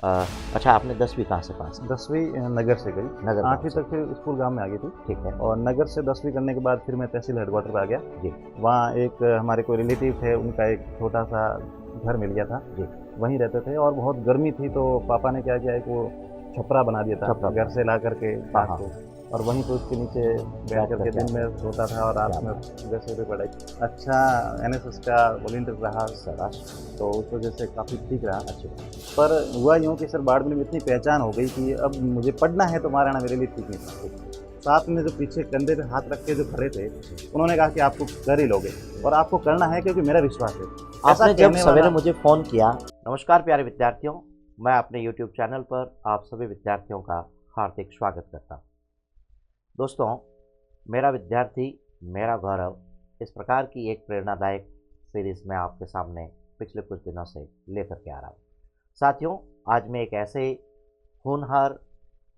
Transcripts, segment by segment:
अच्छा, आपने 10वीं कहाँ से पास की? 10वीं नगर से करी। नगर 8वीं से। तक फिर स्कूल गाँव में आ गई थी ठीक है। और नगर से 10वीं करने के बाद फिर मैं तहसील हेडक्वार्टर पे आ गया। जी। वहाँ एक हमारे कोई रिलेटिव थे, उनका एक छोटा-सा घर मिल गया था। जी। वहीं रहते थे और बहुत गर्मी थी तो पापा ने क्या किया, एक वो छपरा बना दिया था छपरा घर से ला कर के हाँ, घास हाँ। को, और वहीं पे उसके नीचे बैठ कर के करके दिन आते में सोता था और रात क्या में बात है। सुबह से पढ़ाई। अच्छा, एनएसएस का वॉलंटियर रहा, शाबाश। तो उस वजह से काफ़ी ठीक रहा। अच्छी बात। पर हुआ यूँ कि सर बाड़मेर में इतनी पहचान हो गई कि अब मुझे पढ़ना है तो महाराणा मेरे लिए ठीक नहीं था। साथ में जो पीछे कंधे पे हाथ रख के जो खड़े थे, उन्होंने कहा कि आपको कर ही लोगे और आपको करना है क्योंकि मेरा विश्वास है। ऐसा आपने जब कहने सवेरे वाला मुझे फ़ोन किया। नमस्कार प्यारे विद्यार्थियों, मैं अपने यूट्यूब चैनल पर आप सभी विद्यार्थियों का हार्दिक स्वागत करता हूँ। दोस्तों, मेरा विद्यार्थी मेरा गौरव इस प्रकार की एक प्रेरणादायक सीरीज़ में आपके सामने पिछले कुछ दिनों से लेकर के आ रहा हूँ। साथियों, आज मैं एक ऐसे होनहार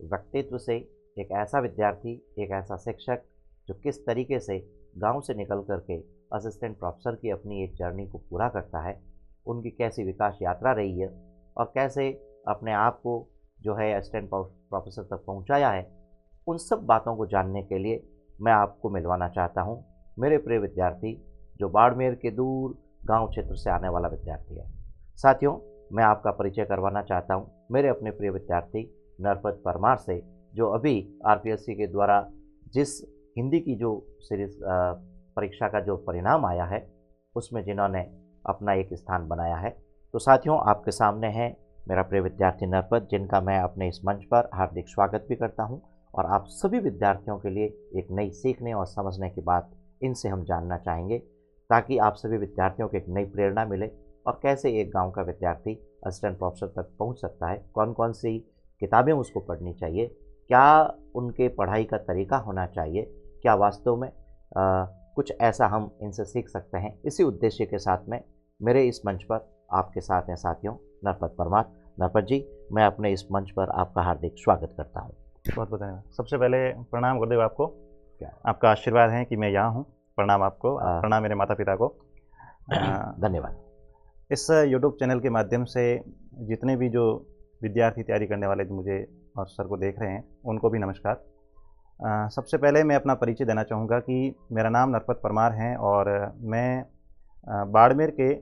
व्यक्तित्व से, एक ऐसा विद्यार्थी, एक ऐसा शिक्षक जो किस तरीके से गांव से निकल करके असिस्टेंट प्रोफेसर की अपनी एक जर्नी को पूरा करता है, उनकी कैसी विकास यात्रा रही है और कैसे अपने आप को जो है असिस्टेंट प्रोफेसर तक पहुंचाया है, उन सब बातों को जानने के लिए मैं आपको मिलवाना चाहता हूं मेरे प्रिय विद्यार्थी जो बाड़मेर के दूर गांव क्षेत्र से आने वाला विद्यार्थी है। साथियों, मैं आपका परिचय करवाना चाहता हूं मेरे अपने प्रिय विद्यार्थी नरपत परमार से, जो अभी आरपीएससी के द्वारा जिस हिंदी की जो सीरीज परीक्षा का जो परिणाम आया है उसमें जिन्होंने अपना एक स्थान बनाया है। तो साथियों, आपके सामने है मेरा प्रिय विद्यार्थी नरपत, जिनका मैं अपने इस मंच पर हार्दिक स्वागत भी करता हूं और आप सभी विद्यार्थियों के लिए एक नई सीखने और समझने की बात इनसे हम जानना चाहेंगे, ताकि आप सभी विद्यार्थियों को एक नई प्रेरणा मिले और कैसे एक गांव का विद्यार्थी असिस्टेंट प्रोफेसर तक पहुंच सकता है, कौन कौन सी किताबें उसको पढ़नी चाहिए, क्या उनके पढ़ाई का तरीका होना चाहिए, क्या वास्तव में कुछ ऐसा हम इनसे सीख सकते हैं। इसी उद्देश्य के साथ में मेरे इस मंच पर आपके साथ हैं साथियों नरपत परमार। नरपत जी, मैं अपने इस मंच पर आपका हार्दिक स्वागत करता हूँ। बहुत बहुत धन्यवाद। सबसे पहले प्रणाम गुरुदेव आपको, क्या आपका आशीर्वाद है कि मैं यहाँ हूँ। प्रणाम आपको, प्रणाम मेरे माता पिता को। धन्यवाद। इस यूट्यूब चैनल के माध्यम से जितने भी जो विद्यार्थी तैयारी करने वाले जो मुझे और सर को देख रहे हैं, उनको भी नमस्कार। सबसे पहले मैं अपना परिचय देना चाहूँगा कि मेरा नाम नरपत परमार है और मैं बाड़मेर के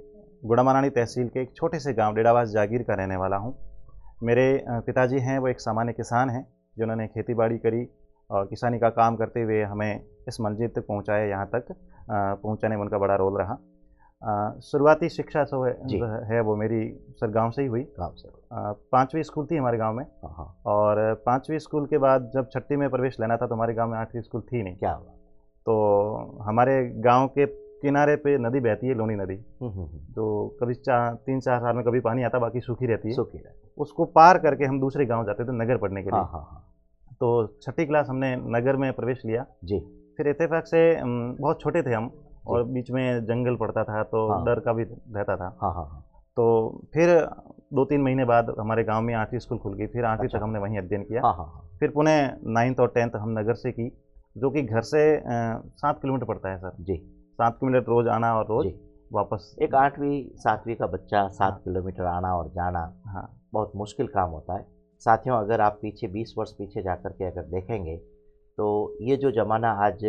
गुड़ामारानी तहसील के एक छोटे से गांव डेढ़ावास जागीर का रहने वाला हूं। मेरे पिताजी हैं, वो एक सामान्य किसान हैं जिन्होंने खेतीबाड़ी करी और किसानी का काम करते हुए हमें इस मंजिल तक पहुंचाया। यहाँ तक पहुंचाने में उनका बड़ा रोल रहा। शुरुआती शिक्षा जो है वो मेरी सर गांव से ही हुई। गाँव से 5वीं स्कूल थी हमारे गांव में, हाँ। और 5वीं स्कूल के बाद जब 6ठी में प्रवेश लेना था तो हमारे गांव में 8वीं स्कूल थी नहीं। क्या हुआ? तो हमारे गांव के किनारे पे नदी बहती है, लोनी नदी, तो कभी 3-4 साल में कभी पानी आता, बाकी सूखी रहती है। सूखी रहती। उसको पार करके हम दूसरे गांव जाते थे नगर पढ़ने के लिए। हाँ। तो 6ठी क्लास हमने नगर में प्रवेश लिया जी। फिर इत्तेफाक से बहुत छोटे थे हम और बीच में जंगल पड़ता था तो डर का भी रहता था। हाँ। तो फिर 2-3 महीने बाद हमारे गांव में 8वीं स्कूल खुल गई। फिर 8वीं तक हमने वहीं अध्ययन किया। हाँ। फिर पुनः 9th और 10th हम नगर से की, जो कि घर से 7 किलोमीटर पड़ता है सर जी। 7 किलोमीटर रोज आना और रोज वापस। एक 8वीं 7वीं का बच्चा 7 किलोमीटर आना और जाना बहुत मुश्किल काम होता है। साथियों, अगर आप पीछे 20 वर्ष पीछे जाकर के अगर देखेंगे तो ये जो ज़माना आज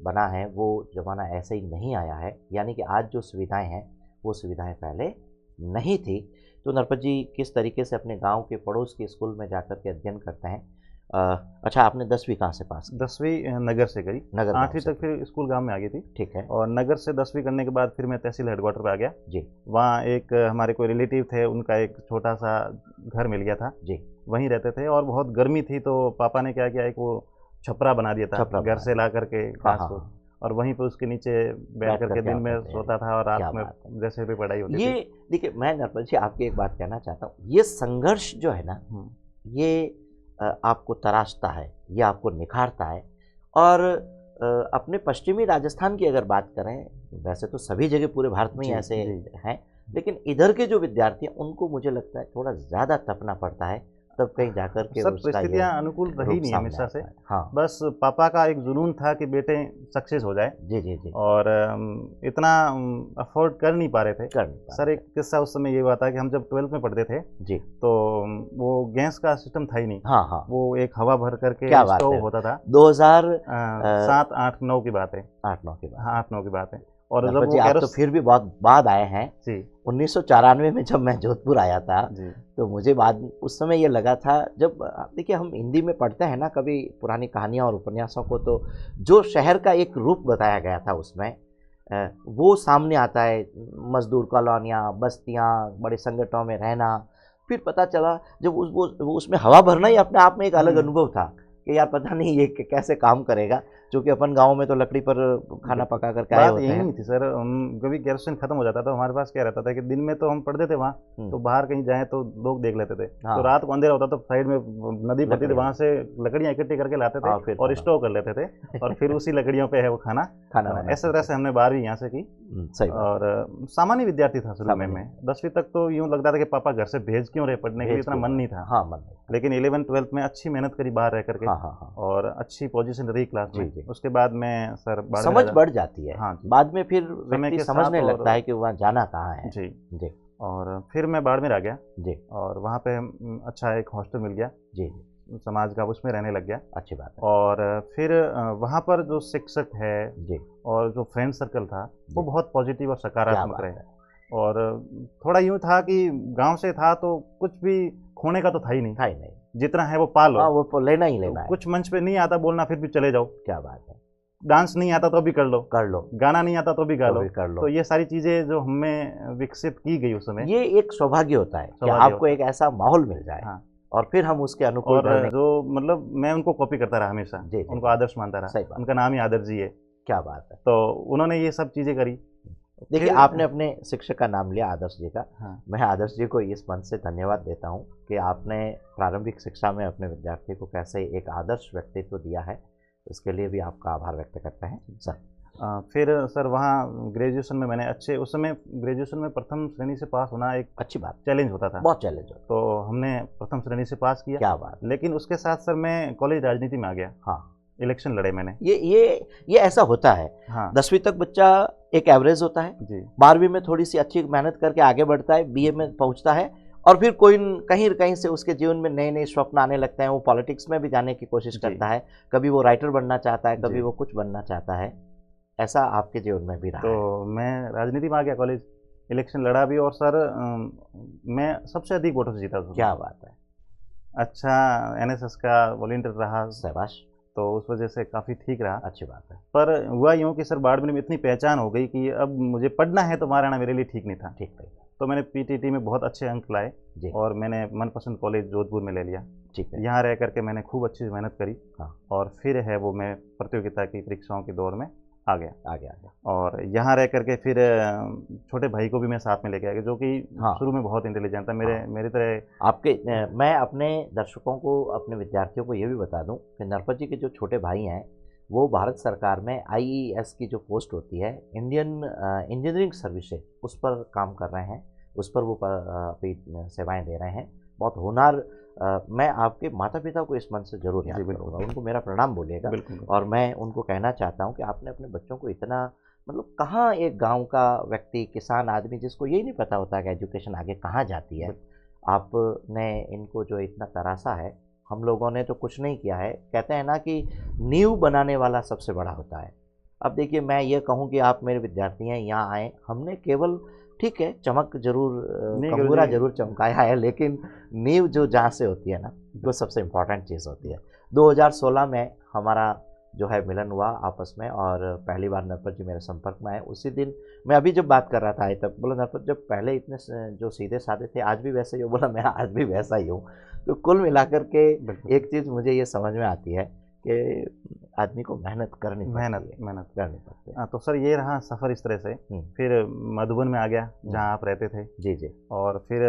बना है वो ज़माना ऐसे ही नहीं आया है। यानी कि आज जो सुविधाएं हैं वो सुविधाएं पहले नहीं थी। तो नरपत जी किस तरीके से अपने गांव के पड़ोस के स्कूल में जाकर के अध्ययन करते हैं। अच्छा, आपने 10वीं कहाँ से पास की? 10वीं नगर से करी। नगर 8वीं तक फिर स्कूल गांव में आ गई थी। ठीक है। और नगर से 10वीं करने के बाद फिर मैं तहसील हेडक्वार्टर पे आ गया। जी। वहाँ एक हमारे कोई रिलेटिव थे, उनका एक छोटा सा घर मिल गया था। जी। वहीं रहते थे और बहुत गर्मी थी तो पापा ने क्या किया, एक वो छपरा बना दिया था घर से ला करके घास को, और वहीं पे उसके नीचे बैठ करके दिन में सोता था और रात में जैसे भी पढ़ाई होती थी। ये देखिए, मैं नरपत जी आपकी एक बात कहना चाहता हूँ, ये संघर्ष जो है ना, ये आपको तराशता है, ये आपको निखारता है। और अपने पश्चिमी राजस्थान की अगर बात करें, वैसे तो सभी जगह पूरे भारत में ही ऐसे हैं, लेकिन इधर के जो विद्यार्थी हैं उनको मुझे लगता है थोड़ा ज़्यादा तपना पड़ता है तब कहीं जाकर के सर उसका ये परिस्थितियाँ अनुकूल रही रूप नहीं सामने हमेशा से। आता है। हाँ, बस पापा का एक जुनून था कि बेटे सक्सेस हो जाए, जी, जी, जी, और इतना अफोर्ड कर नहीं पा रहे थे। कर नहीं पा सर रहे एक किस्सा उस समय ये हुआ था कि हम जब 12th में पढ़ते थे, थे। जी, तो वो गैस का सिस्टम था ही नहीं। हाँ, हाँ, वो एक हवा भर करके क्या बात स्टोव है! होता था। 2000 7, 8, 9 की बात है। 8-9 की बात हाँ, है। 8-9 की बात है। और जब नरपत वो जी, आप तो केरोस फिर भी बहुत बाद आए हैं। जी, 1994 में जब मैं जोधपुर आया था, जी, तो मुझे बाद उस समय ये लगा था जब देखिए हम हिंदी में पढ़ते हैं ना कभी पुरानी कहानियाँ और उपन्यासों को, तो जो शहर का एक रूप बताया गया था उसमें वो सामने आता है। मज़दूर कॉलोनियाँ, बस्तियाँ, बड़े संगठनों में रहना। फिर पता चला जब वो उसमें हवा भरना ही अपने आप में एक अलग हुँ, अनुभव था कि यार पता नहीं ये कैसे काम करेगा, क्योंकि अपन गाँव में तो लकड़ी पर खाना बिल्कुल। पका कर के आए बात होते यही हैं। नहीं थी सर, हम कभी केरोसिन खत्म हो जाता था, हमारे पास क्या रहता था कि दिन में तो हम पढ़ते थे वहाँ, हुँ, तो बाहर कहीं जाएँ तो लोग देख लेते थे। तो हाँ, रात को अंधेरा होता तो साइड में नदी पड़ती थी, लकड़ियाँ, वहाँ से लकड़ियाँ इकट्ठी करके लाते थे हाँ, फिर और खाना स्टोव कर लेते थे, और फिर उसी लकड़ियों पे है वो खाना खाना बनाना। ऐसे बनाते तरह थे। से हमने 12वीं यहाँ से की। सही बात और है। सामान्य विद्यार्थी था शुरू में सामान्य मैं। 10वीं तक तो यूँ लगता था कि पापा घर से भेज क्यों रहे, पढ़ने के लिए भेज इतना क्यों मन रहा नहीं है? था। हाँ, मन नहीं था। लेकिन 11th-12th में अच्छी मेहनत करी बाहर रह कर के, हाँ, हाँ, हाँ। और अच्छी पोज़ीशन रही क्लास जी, में। जी। उसके बाद मैं सर बाड़मेर समझ राजा। बढ़ जाती है। हाँ जी। बाद में फिर समय व्यक्ति के साथ समझने और लगता है कि वहाँ जाना कहाँ है। जी, जी, और फिर मैं बाड़मेर आ गया, जी, और वहाँ पे अच्छा एक हॉस्टल मिल गया, जी, जी। समाज का, उसमें रहने लग गया। अच्छी बात है। और फिर वहाँ पर जो शिक्षक है जी, और जो फ्रेंड सर्कल था, वो जी। बहुत पॉजिटिव और क्या सकारात्मक बात रहे। है! और थोड़ा यूँ था कि गाँव से था तो कुछ भी खोने का तो था ही नहीं, था ही नहीं। जितना है वो पा लो। हाँ, वो तो लेना ही तो लेना है। कुछ मंच पे नहीं आता बोलना, फिर भी चले जाओ। क्या बात है! डांस नहीं आता तो भी कर लो, कर लो, गाना नहीं आता तो भी गा तो लो। भी कर तो लो। ये सारी चीज़ें जो हमें विकसित की गई उस समय, ये एक सौभाग्य होता है कि सौभाग्य आपको होता एक है। ऐसा माहौल मिल जाए हाँ, और फिर हम उसके अनुकूल और ढलने। जो मतलब मैं उनको कॉपी करता रहा हमेशा, जी, जी, उनको जी। आदर्श मानता रहा। सही बात। उनका नाम ही आदर्श जी है। क्या बात है! तो उन्होंने ये सब चीज़ें करी। देखिए, फिर आपने अपने शिक्षक का नाम लिया आदर्श जी का। हाँ, मैं आदर्श जी को इस मन से धन्यवाद देता हूँ कि आपने प्रारंभिक शिक्षा में अपने विद्यार्थी को कैसे एक आदर्श व्यक्तित्व दिया है। इसके लिए भी आपका आभार व्यक्त करते हैं सर। फिर सर वहाँ ग्रेजुएशन में मैंने अच्छे, उस समय ग्रेजुएशन में प्रथम श्रेणी से पास होना एक अच्छी बात, चैलेंज होता था। बहुत चैलेंज हो। तो हमने प्रथम श्रेणी से पास किया। क्या बात! लेकिन उसके साथ सर मैं कॉलेज राजनीति में आ गया। हाँ, इलेक्शन लड़े मैंने। ये ऐसा होता है। हाँ, 10वीं तक बच्चा एक एवरेज होता है, जी, 12वीं में थोड़ी-सी अच्छी मेहनत करके आगे बढ़ता है, बीए में पहुँचता है और फिर कोई न कहीं न कहीं से उसके जीवन में नए-नए स्वप्न आने लगते हैं, वो पॉलिटिक्स में भी जाने की कोशिश जी, करता है, कभी वो राइटर बनना चाहता है, कभी जी। वो कुछ बनना चाहता है। ऐसा आपके जीवन में भी रहा है। तो मैं राजनीति में आ गया कॉलेज, इलेक्शन लड़ा भी, और सर मैं सबसे अधिक वोटों से जीता उसमें। क्या बात है! अच्छा, एनएसएस का वॉलंटियर रहा, शाबाश! तो उस वजह से काफ़ी ठीक रहा। अच्छी बात है। पर हुआ यूँ कि सर बाड़मेर में इतनी पहचान हो गई कि अब मुझे पढ़ना है तो वहाँ रहना मेरे लिए ठीक नहीं था। ठीक है, तो मैंने पीटीटी में बहुत अच्छे अंक लाए, जी, और मैंने मनपसंद कॉलेज जोधपुर में ले लिया। ठीक है। यहाँ रह कर के मैंने खूब अच्छी मेहनत करी, हाँ, और फिर है वो मैं प्रतियोगिता की परीक्षाओं के दौर में आ गया। आगे, आगे। और यहाँ रह कर के फिर छोटे भाई को भी मैं साथ में लेके आ गया, जो कि हाँ, शुरू में बहुत इंटेलिजेंट था, हाँ। मेरी तरह। आपके मैं अपने दर्शकों को, अपने विद्यार्थियों को ये भी बता दूं कि नरपत जी के जो छोटे भाई हैं, वो भारत सरकार में आईईएस की जो पोस्ट होती है, इंडियन इंजीनियरिंग सर्विसेज, उस पर काम कर रहे हैं। उस पर वो अपनी सेवाएं दे रहे हैं। बहुत होनहार। मैं आपके माता-पिता को इस मन से ज़रूर याद जी, बिल्कुल। करूँगा, उनको मेरा प्रणाम बोलिएगा। बिल्कुल, और मैं उनको कहना चाहता हूँ कि आपने अपने बच्चों को इतना, मतलब कहाँ एक गाँव का व्यक्ति, किसान आदमी जिसको यही नहीं पता होता कि एजुकेशन आगे कहाँ जाती है, आपने इनको जो इतना तराशा है, हम लोगों ने तो कुछ नहीं किया है। कहते हैं ना कि नींव बनाने वाला सबसे बड़ा होता है। अब देखिए, मैं ये कहूँ कि आप मेरे विद्यार्थी हैं, यहाँ आएँ, हमने केवल ठीक है चमक ज़रूर, नहीं कंगूरा गुरुजी, ज़रूर चमकाया है, लेकिन नींव जो जहाँ से होती है ना, वो सबसे इम्पोर्टेंट चीज़ होती है। 2016 में हमारा जो है मिलन हुआ आपस में, और पहली बार नरपत जी मेरे संपर्क में आए। उसी दिन मैं अभी जब बात कर रहा था, तब बोला नरपत जब पहले इतने जो सीधे साधे थे, आज भी वैसे ही हो? बोला मैं आज भी वैसा ही हूँ। तो कुल मिलाकर के बिल्कुल। एक चीज़ मुझे ये समझ में आती है कि आदमी को मेहनत करनी पड़ती मेहनत, है, मेहनत। करनी पड़ती है। हाँ, तो सर ये रहा सफ़र इस तरह से। हुँ, फिर मधुबन में आ गया, जहाँ आप रहते थे। जी, जी। और फिर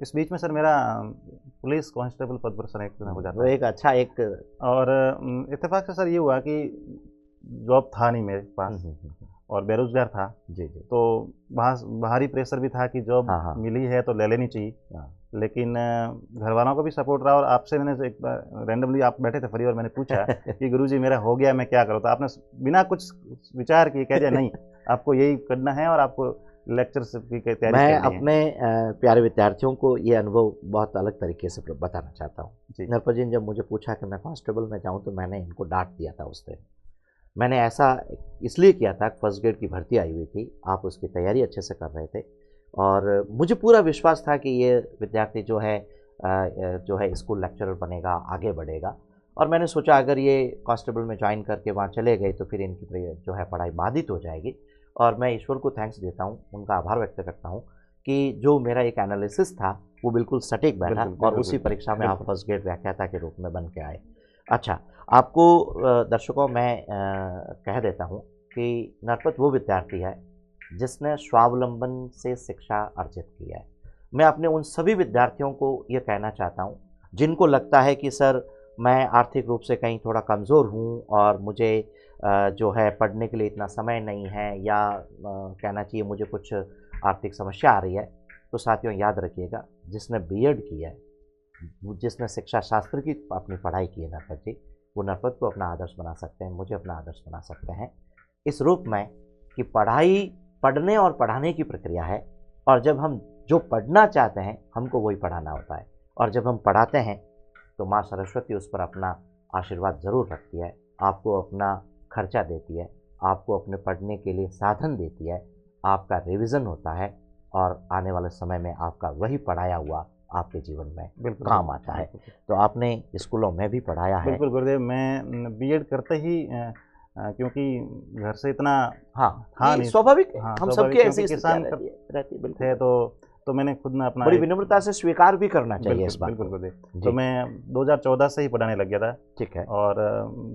इस बीच में सर मेरा पुलिस कांस्टेबल पद पर सिलेक्शन हो वो जाता है। एक अच्छा एक। और इत्तेफाक से सर ये हुआ कि जॉब था नहीं मेरे हुँ, पास, हुँ, हुँ, हुँ। और बेरोज़गार था। जी, जी। तो बाहरी प्रेशर भी था कि जॉब हाँ, हाँ। मिली है तो ले लेनी चाहिए। हाँ, लेकिन घर वालों को भी सपोर्ट रहा और आपसे मैंने एक बार रैंडमली आप बैठे थे फ्री और मैंने पूछा कि गुरुजी मेरा हो गया, मैं क्या करूँ? तो आपने बिना कुछ विचार किए कह दिया नहीं, आपको यही करना है और आपको लेक्चर्स की तैयारी मैं करनी है। अपने प्यारे विद्यार्थियों को ये अनुभव बहुत अलग तरीके से बताना चाहता हूँ। जी। नरपत जी ने जब मुझे पूछा कि मैं कांस्टेबल में जाऊँ तो मैंने इनको डांट दिया था उस दिन। मैंने ऐसा इसलिए किया था, फर्स्ट ग्रेड की भर्ती आई हुई थी, आप उसकी तैयारी अच्छे से कर रहे थे और मुझे पूरा विश्वास था कि ये विद्यार्थी जो है स्कूल लेक्चरर बनेगा, आगे बढ़ेगा। और मैंने सोचा अगर ये कांस्टेबल में ज्वाइन करके वहाँ चले गए तो फिर इनकी जो है पढ़ाई बाधित हो जाएगी। और मैं ईश्वर को थैंक्स देता हूँ, उनका आभार व्यक्त करता हूँ कि जो मेरा एक एनालिसिस था वो बिल्कुल सटीक बैठा और उसी परीक्षा में आप फर्स्ट ग्रेड व्याख्याता के रूप में बन के आए। अच्छा, आपको दर्शकों मैं कह देता हूँ कि नरपत वो विद्यार्थी है जिसने स्वावलंबन से शिक्षा अर्जित की है। मैं अपने उन सभी विद्यार्थियों को ये कहना चाहता हूँ जिनको लगता है कि सर मैं आर्थिक रूप से कहीं थोड़ा कमज़ोर हूँ और मुझे जो है पढ़ने के लिए इतना समय नहीं है या कहना चाहिए मुझे कुछ आर्थिक समस्या आ रही है, तो साथियों याद रखिएगा जिसने बीएड की है, जिसने शिक्षा शास्त्र की अपनी पढ़ाई की है नरपत जी, वो नरपत को अपना आदर्श बना सकते हैं, मुझे अपना आदर्श बना सकते हैं इस रूप में कि पढ़ाई पढ़ने और पढ़ाने की प्रक्रिया है और जब हम जो पढ़ना चाहते हैं हमको वही पढ़ाना होता है और जब हम पढ़ाते हैं तो माँ सरस्वती उस पर अपना आशीर्वाद ज़रूर रखती है, आपको अपना खर्चा देती है, आपको अपने पढ़ने के लिए साधन देती है, आपका रिवीजन होता है और आने वाले समय में आपका वही पढ़ाया हुआ आपके जीवन में काम आता है। तो आपने स्कूलों में भी पढ़ाया है। बिल्कुल गुरुदेव, मैं बीएड करते ही क्योंकि घर से इतना नहीं स्वाभाविक, हम सबके ऐसी किसान रहती थे तो मैंने खुद में अपना बड़ी विनम्रता से स्वीकार भी करना चाहिए इस बात बिल्कुल गुरुदेव। तो मैं 2014 से ही पढ़ाने लग गया था। ठीक है। और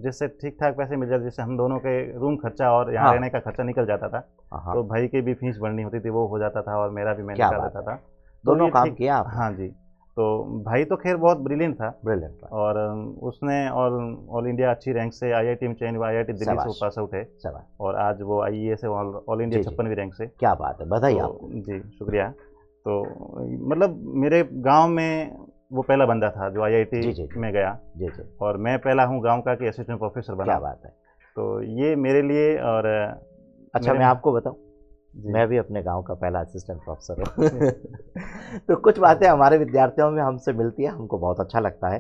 जिससे ठीक ठाक पैसे मिल जाते, जिससे हम दोनों के रूम खर्चा और यहाँ रहने का खर्चा निकल जाता था। तो भाई की भी फीस भरनी होती थी, वो हो जाता था और मेरा भी मैं निकाल देता था। दोनों काम किया आप? हाँ जी। तो भाई तो खैर बहुत ब्रिलियंट था और उसने ऑल इंडिया अच्छी रैंक से आईआईटी में चयन हुआ, आईआईटी दिल्ली से पास आउट है और आज वो आईएएस है ऑल इंडिया 56वीं रैंक से। क्या बात है, बधाई आपको। जी शुक्रिया। तो मतलब मेरे गांव में वो पहला बंदा था जो आईआईटी में गया। जी। और मैं पहला हूँ गांव का कि असिस्टेंट प्रोफेसर बना। क्या बात है। तो ये मेरे लिए और अच्छा मैं आपको बताऊं, मैं भी अपने गांव का पहला असिस्टेंट प्रोफेसर हूँ। तो कुछ बातें हमारे विद्यार्थियों में हमसे मिलती है, हमको बहुत अच्छा लगता है।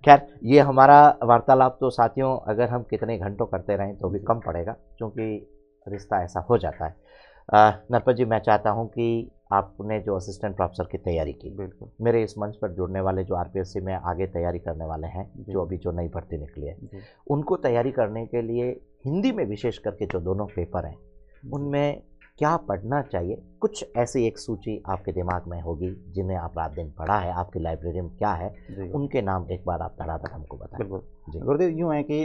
खैर ये हमारा वार्तालाप तो साथियों अगर हम कितने घंटों करते रहें तो भी कम पड़ेगा, क्योंकि रिश्ता ऐसा हो जाता है। नरपत जी, मैं चाहता हूं कि आपने जो असिस्टेंट प्रोफेसर की तैयारी की, मेरे इस मंच पर जुड़ने वाले जो आरपीएससी में आगे तैयारी करने वाले हैं, जो अभी जो नई भर्ती निकली है, उनको तैयारी करने के लिए हिंदी में विशेष करके जो दोनों पेपर हैं उनमें क्या पढ़ना चाहिए? कुछ ऐसी एक सूची आपके दिमाग में होगी जिन्हें आप रात दिन पढ़ा है, आपकी लाइब्रेरी में क्या है, उनके नाम एक बार आप धड़ाधड़ हमको बताएं। बिल्कुल गुरुदेव, यूँ है कि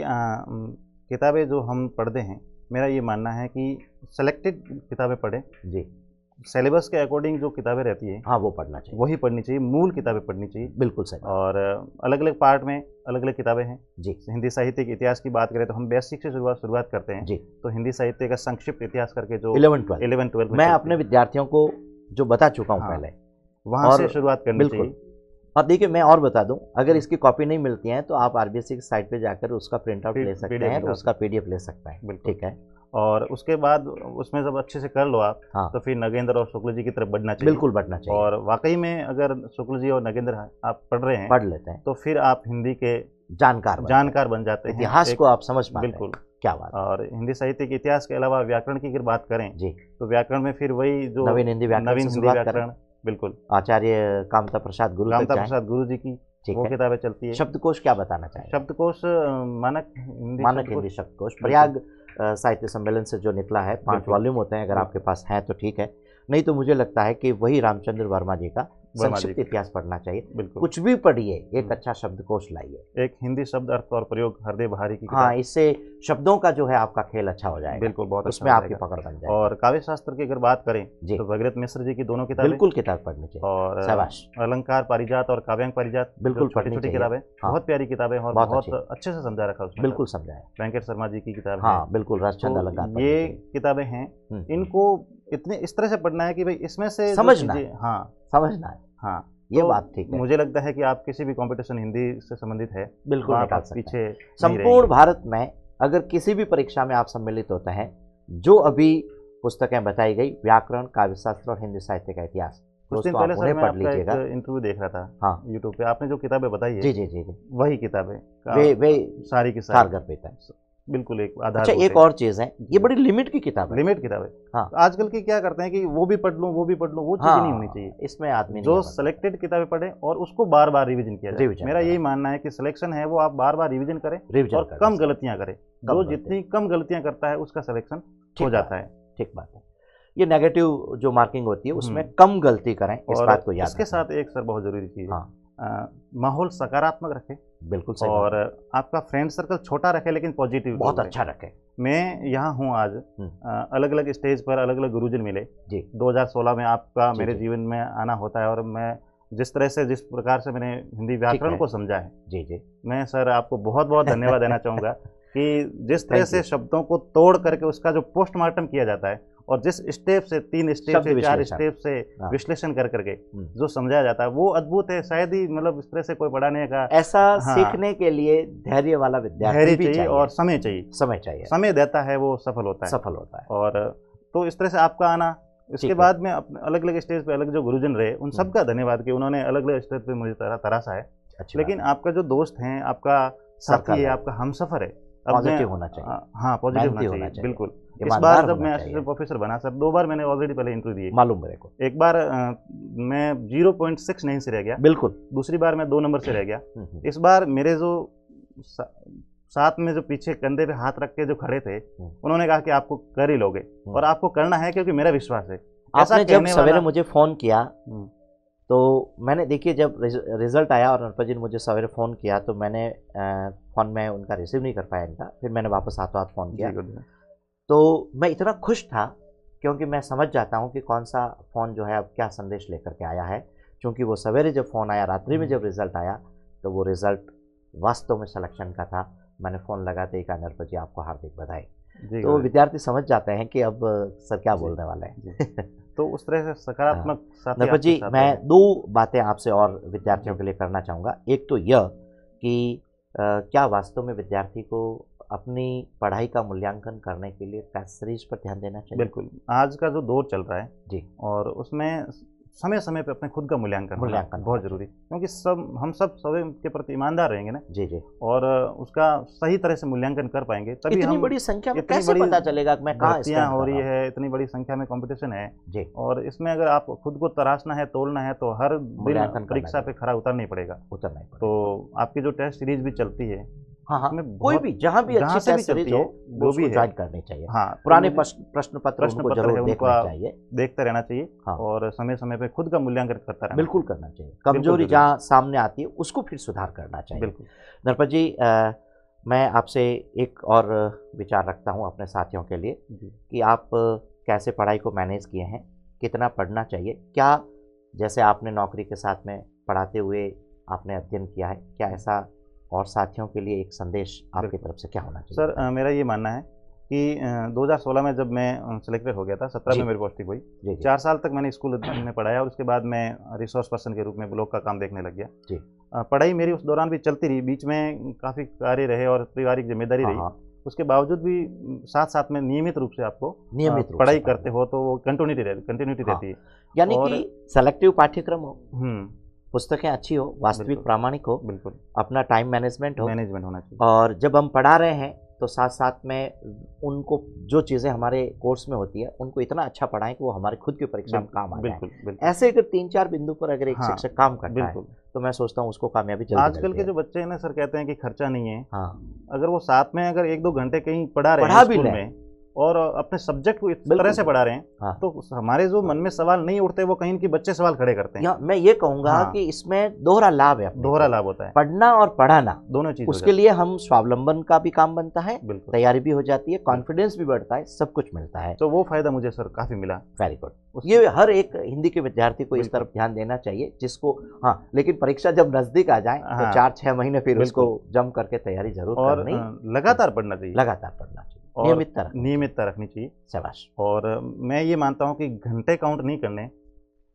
किताबें जो हम पढ़ते हैं, मेरा ये मानना है कि सेलेक्टेड किताबें पढ़ें जी। सिलेबस के अकॉर्डिंग जो किताबें रहती है हाँ वो पढ़ना चाहिए, वही पढ़नी चाहिए, मूल किताबें पढ़नी चाहिए। बिल्कुल सही। और अलग अलग पार्ट में अलग अलग किताबें हैं जी। हिंदी साहित्य के इतिहास की बात करें तो हम बेसिक से शुरुआत करते हैं जी। तो हिंदी साहित्य का संक्षिप्त इतिहास करके जो 11-12 मैं अपने विद्यार्थियों को जो बता चुका हूँ पहले, वहाँ से शुरुआत करनी चाहिए। और देखिए मैं और बता दूं, अगर इसकी कॉपी नहीं मिलती है तो आप आरबीएससी की साइट पे जाकर उसका प्रिंट आउट ले सकते हैं और उसका पीडीएफ ले सकते हैं। ठीक है। और उसके बाद उसमें जब अच्छे से कर लो आप, तो फिर नगेंद्र और शुक्ल जी की तरफ बढ़ना चाहिए। बिल्कुल बढ़ना चाहिए। और वाकई में अगर शुक्ल जी और नगेंद्र आप पढ़ रहे हैं, पढ़ लेते हैं, तो फिर आप हिंदी के जानकार बन जाते हैं, इतिहास को आप समझ पाते हैं। बिल्कुल। क्या बात। और हिंदी साहित्य के इतिहास के अलावा व्याकरण की अगर बात करें जी, तो व्याकरण में फिर वही जो नवीन हिंदी व्याकरण, बिल्कुल आचार्य कामता प्रसाद गुरु जी की वो किताबें चलती है। शब्दकोश क्या बताना चाहिए? शब्दकोश मानक हिंदी शब्दकोश प्रयाग साहित्य सम्मेलन से जो निकला है, 5 वॉल्यूम होते हैं, अगर आपके पास है तो ठीक है, नहीं तो मुझे लगता है कि वही रामचंद्र वर्मा जी का संक्षिप्त इतिहास पढ़ना चाहिए। कुछ भी पढ़िए, एक अच्छा शब्दकोश लाइए। एक हिंदी शब्द अर्थ और प्रयोग हरदेव बहारी की। हाँ, इससे शब्दों का जो है आपका खेल अच्छा हो जाएगा। बिल्कुल, बहुत उसमें आपकी पकड़ बन जाएगी। और काव्य शास्त्र की अगर बात करें तो भगीरथ मिश्र जी की दोनों किताबें बिल्कुल किताब पढ़नी चाहिए। और अलंकार पारिजात और काव्यांग पारिजात बिल्कुल छोटी किताबें, बहुत प्यारी किताबें और बहुत अच्छे से समझा रखा उसमें। बिल्कुल समझाया। वेंकट शर्मा जी की किताब। हाँ बिल्कुल, रसचंद अलंकार। ये किताबें हैं, इनको इतने इस तरह से पढ़ना है कि भाई इसमें से समझना है। हाँ समझना है। हाँ, ये तो बात ठीक है। मुझे लगता है कि आप किसी भी कंपटीशन हिंदी से संबंधित है, बिल्कुल वहाँ निकाल आप सकते पीछे हैं। नहीं संपूर्ण रहेंगे। भारत में अगर किसी भी परीक्षा में आप सम्मिलित होते हैं, जो अभी पुस्तकें बताई गई, व्याकरण, काव्यशास्त्र और हिंदी साहित्य का इतिहास, कुछ दिन दोस्तों पहले आप सर उन्हें मैं पढ़ आपका एक लीजिएगा। इंटरव्यू देख रहा था हाँ यूट्यूब पे, आपने जो किताबें बताई है जी जी जी जी, वही किताबें वे सारी की सारी कारगर पेता है। बिल्कुल एक अच्छा, आधारभूत एक है। और चीज़ है, ये बड़ी लिमिट की किताब है। लिमिट किताब है। हाँ तो आजकल के क्या करते हैं कि वो भी पढ़ लूँ वो भी पढ़ लूँ, वो चीज़ नहीं होनी हाँ, चाहिए। इसमें आदमी नहीं जो है पढ़ने सेलेक्टेड किताबें पढ़ें और उसको बार बार रिवीजन किया जाए। रिवीजन मेरा करें। यही मानना है कि सिलेक्शन है वो आप बार बार रिवीजन करें रिवीजन और करना कम चाहिए। गलतियां करें। कम जो गलतियां। जितनी कम गलतियां करता है उसका सिलेक्शन हो ठीक जाता बात है। ठीक बात है। ये नेगेटिव जो मार्किंग होती है उसमें हम्म। कम गलती करें, इस और बात को याद इसके रखना। साथ एक सर बहुत ज़रूरी चीज़ है, हाँ माहौल सकारात्मक रखें बिल्कुल सही और बात है। आपका फ्रेंड सर्कल छोटा रखें लेकिन पॉजिटिव बहुत लोग अच्छा रखें। रखें। मैं यहाँ हूँ आज, अलग अलग स्टेज पर अलग अलग गुरुजन मिले जी 2016 में आपका जी मेरे जी जीवन में आना होता है और मैं जिस तरह से जिस प्रकार से मैंने हिंदी व्याकरण है। को समझा है, जी जी मैं सर आपको बहुत बहुत धन्यवाद देना चाहूँगा कि जिस तरह थैंक से यू। शब्दों को तोड़ करके उसका जो पोस्टमार्टम किया जाता है और जिस स्टेप से 3 स्टेप शब्द से 4 विश्लेषण। स्टेप से हाँ। विश्लेषण कर करके हम्म। जो समझाया जाता है वो अद्भुत है। शायद ही मतलब इस तरह से कोई पढ़ाने का ऐसा हाँ, सीखने के लिए धैर्य वाला विद्यार्थी धैर्य भी चाहिए और समय चाहिए। समय चाहिए, समय देता है वो सफल होता है। सफल होता है। और तो इस तरह से आपका आना, इसके ठीक है। बाद में अपने अलग अलग स्टेज पे अलग जो गुरुजन रहे उन सबका धन्यवाद कि उन्होंने अलग अलग स्टेज पे मुझे तराशा है। अच्छी लेकिन बात आपका जो दोस्त हैं, आपका साथी सर्कल है, है। आपका हमसफ़र है, पॉजिटिव होना चाहिए, हाँ पॉजिटिव मेहनती होना होना चाहिए चाहिए, बिल्कुल। इस ईमानदार बार जब होना मैं चाहिए। असिस्टेंट प्रोफेसर बना सर 2 बार मैंने ऑलरेडी पहले इंटरव्यू दिए। मालूम मेरे को। एक बार मैं 0.69 से रह गया, बिल्कुल। दूसरी बार मैं 2 नंबर से रह गया। हम्म। इस बार मेरे जो साथ में जो पीछे कंधे पे हाथ रख के जो खड़े थे उन्होंने कहा कि आपको कर ही लोगे और आपको करना है क्योंकि मेरा विश्वास है। ऐसा आपने जब कहने सवेरे वाला मुझे फ़ोन किया तो मैंने देखिए जब रिजल्ट आया और नरपत जी ने मुझे सवेरे फ़ोन किया तो मैंने फ़ोन में उनका रिसीव नहीं कर पाया इनका, फिर मैंने वापस हाथों हाथ फ़ोन किया। तो मैं इतना खुश था क्योंकि मैं समझ जाता हूँ कि कौन सा फ़ोन जो है अब क्या संदेश लेकर के आया है, क्योंकि वो सवेरे जब फ़ोन आया, रात्रि में जब रिज़ल्ट आया तो वो रिज़ल्ट वास्तव में सिलेक्शन का था। मैंने फ़ोन लगाते ही कहा नरपत जी आपको हार्दिक बधाई। तो विद्यार्थी समझ जाते हैं कि अब सर क्या बोलने वाले हैं। तो उस तरह से सकारात्मक साथी नरपत जी, आपके साथ मैं रहे। 2 बातें आपसे और विद्यार्थियों के लिए करना चाहूँगा। एक तो यह कि क्या वास्तव में विद्यार्थी को अपनी पढ़ाई का मूल्यांकन करने के लिए टेस्ट सीरीज पर ध्यान देना चाहिए? बिल्कुल, आज का जो दौर चल रहा है जी और उसमें समय समय पे अपने खुद का मूल्यांकन होना बहुत होना ज़रूरी है, क्योंकि हम सब स्वयं के प्रति ईमानदार रहेंगे ना जी जी। और उसका सही तरह से मूल्यांकन कर पाएंगे तभी इतनी हम बड़ी संख्या में इतनी कैसे बड़ी पता चलेगा कि मैं कहाँ भर्तियाँ स्टैंड हो कर रही रहा हूँ? है, इतनी बड़ी संख्या में कंपटीशन है जी और इसमें अगर आप खुद को तराशना है, तोलना है तो हर मूल्यांकन दिन करना परीक्षा पे खरा उतरना ही पड़ेगा। उतरना ही पड़ेगा। तो आपकी जो टेस्ट सीरीज भी चलती है हाँ हाँ, उसमें कोई बहुत भी जहाँ भी जहाँ अच्छी से भी टेस्ट सीरीज चलती हो है वो जो उसको भी है, ज्वाइन करनी चाहिए। हाँ तो पुराने मुझे प्रश्न पत्र प्रश्न उनको पत्र जरूर है देखना उनका चाहिए। देखते रहना चाहिए हाँ और समय समय पे खुद का मूल्यांकन करता रहना बिल्कुल चाहिए। करना चाहिए। कमजोरी जरूरी। जहाँ सामने आती है उसको फिर सुधार करना चाहिए। बिल्कुल। नरपत जी, मैं आपसे एक और विचार रखता हूँ अपने साथियों के लिए कि आप कैसे पढ़ाई को मैनेज किए हैं, कितना पढ़ना चाहिए, क्या जैसे आपने नौकरी के साथ में पढ़ाते हुए आपने अध्ययन किया है, क्या ऐसा और साथियों के लिए एक संदेश आपकी तरफ से क्या होना चाहिए? सर मेरा ये मानना है कि 2016 में जब मैं सिलेक्टेड हो गया था, 17 में मेरी पोस्टिंग हुई। जी जी 4 साल तक मैंने स्कूल में पढ़ाया और उसके बाद मैं रिसोर्स पर्सन के रूप में ब्लॉक का काम देखने लग गया। जी पढ़ाई मेरी उस दौरान भी चलती रही, बीच में काफ़ी कार्य रहे और पारिवारिक जिम्मेदारी हाँ रही। हाँ उसके बावजूद भी साथ साथ में नियमित रूप से आपको नियमित रूप से पढ़ाई पढ़ना। करते हो तो वो कंटिन्यूटी हाँ। रहती है। यानी और कि सेलेक्टिव पाठ्यक्रम हो, हम्म, पुस्तकें अच्छी हो, वास्तविक बिल्कुल। प्रामाणिक हो, बिल्कुल अपना टाइम मैनेजमेंट हो, मैनेजमेंट होना चाहिए। और जब हम पढ़ा रहे हैं तो साथ साथ में उनको जो चीज़ें हमारे कोर्स में होती है उनको इतना अच्छा पढ़ाएं कि वो हमारे खुद की परीक्षा में काम आ जाए। बिल्कुल बिल्कुल। ऐसे अगर 3-4 बिंदु पर अगर एक हाँ, शिक्षक काम करता है बिल्कुल। तो मैं सोचता हूँ उसको कामयाबी जल्दी आजकल मिलती के है। जो बच्चे हैं ना सर, कहते हैं कि खर्चा नहीं है। हाँ अगर वो साथ में अगर 1-2 घंटे कहीं पढ़ा रहे पढ़ा हैं भी स्कूल लें। में और अपने सब्जेक्ट को इस बिल्कुल। तरह से पढ़ा रहे हैं हाँ। तो हमारे जो मन में सवाल नहीं उठते वो कहीं के बच्चे सवाल खड़े करते हैं। या मैं ये कहूँगा हाँ। कि इसमें दोहरा लाभ है, अपने दोहरा को। लाभ होता है, पढ़ना और पढ़ाना दोनों चीज उसके लिए हम स्वावलंबन का भी काम बनता है, बिल्कुल। तैयारी भी हो जाती है, कॉन्फिडेंस भी बढ़ता है, सब कुछ मिलता है। तो वो फायदा मुझे सर काफी मिला। Very good. ये हर एक हिंदी के विद्यार्थी को इस बिल्कुल। तरफ ध्यान देना चाहिए जिसको, हाँ, लेकिन परीक्षा जब नजदीक आ जाए तो हाँ। 4-6 महीने फिर बिल्कुल। उसको जम करके तैयारी जरूर और करनी, लगातार पढ़ना चाहिए, लगातार पढ़ना चाहिए, और नियमितता रखनी। नियमितता रखनी चाहिए। शाबाश। और मैं ये मानता हूँ कि घंटे काउंट नहीं करने,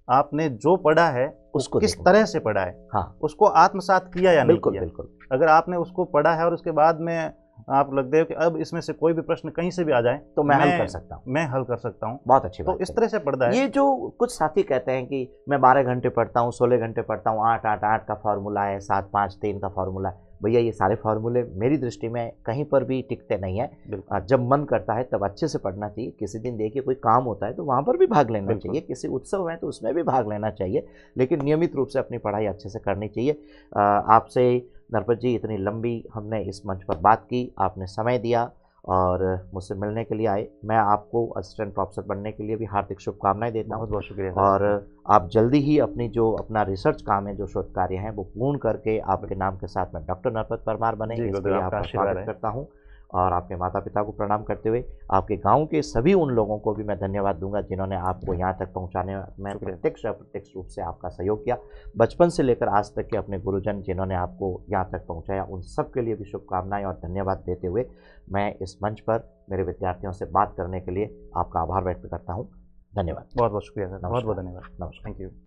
आपने जो पढ़ा है उसको किस देखना। तरह से पढ़ा है, हाँ, उसको आत्मसात किया या नहीं बिल्कुल किया। बिल्कुल। अगर आपने उसको पढ़ा है और उसके बाद में आप लगते हो कि अब इसमें से कोई भी प्रश्न कहीं से भी आ जाए तो मैं हल कर सकता हूँ। मैं हल कर सकता हूँ, बहुत अच्छी तो बात इस है। तरह से पढ़ता है। ये जो कुछ साथी कहते हैं कि मैं 12 घंटे पढ़ता हूँ, 16 घंटे पढ़ता हूँ, 8 8 8 का फार्मूला है, 7 5 3 का फार्मूला है। भैया ये सारे फार्मूले मेरी दृष्टि में कहीं पर भी टिकते नहीं है। बिल्कुल जब मन करता है तब अच्छे से पढ़ना चाहिए। किसी दिन देखिए कोई काम होता है तो वहाँ पर भी भाग लेना बिल्कुल। चाहिए, किसी उत्सव में तो उसमें भी भाग लेना चाहिए, लेकिन नियमित रूप से अपनी पढ़ाई अच्छे से करनी चाहिए। आपसे नरपत जी इतनी लंबी हमने इस मंच पर बात की, आपने समय दिया और मुझसे मिलने के लिए आए। मैं आपको असिस्टेंट प्रोफेसर बनने के लिए भी हार्दिक शुभकामनाएं देता हूं। बहुत बहुत शुक्रिया सर और आपका। आप जल्दी ही अपनी जो अपना रिसर्च काम है, जो शोध कार्य है, वो पूर्ण करके आपके नाम के साथ में डॉक्टर नरपत परमार बने, जी इसके गुरुदेव, लिए आपका आपका आशीर्वाद स्वागत है। करता हूं। और आपके माता पिता को प्रणाम करते हुए आपके गांव के सभी उन लोगों को भी मैं धन्यवाद दूंगा जिन्होंने आपको यहाँ तक पहुँचाने में शुक्रिया। प्रत्यक्ष अप्रत्यक्ष रूप से आपका सहयोग किया। बचपन से लेकर आज तक के अपने गुरुजन जिन्होंने आपको यहाँ तक पहुँचाया, उन सब के लिए भी शुभकामनाएं और धन्यवाद देते हुए मैं इस मंच पर मेरे विद्यार्थियों से बात करने के लिए आपका आभार व्यक्त करता हूँ। धन्यवाद। बहुत बहुत शुक्रिया सर, बहुत बहुत नमस्कार। धन्यवाद। नमस्कार। Thank you.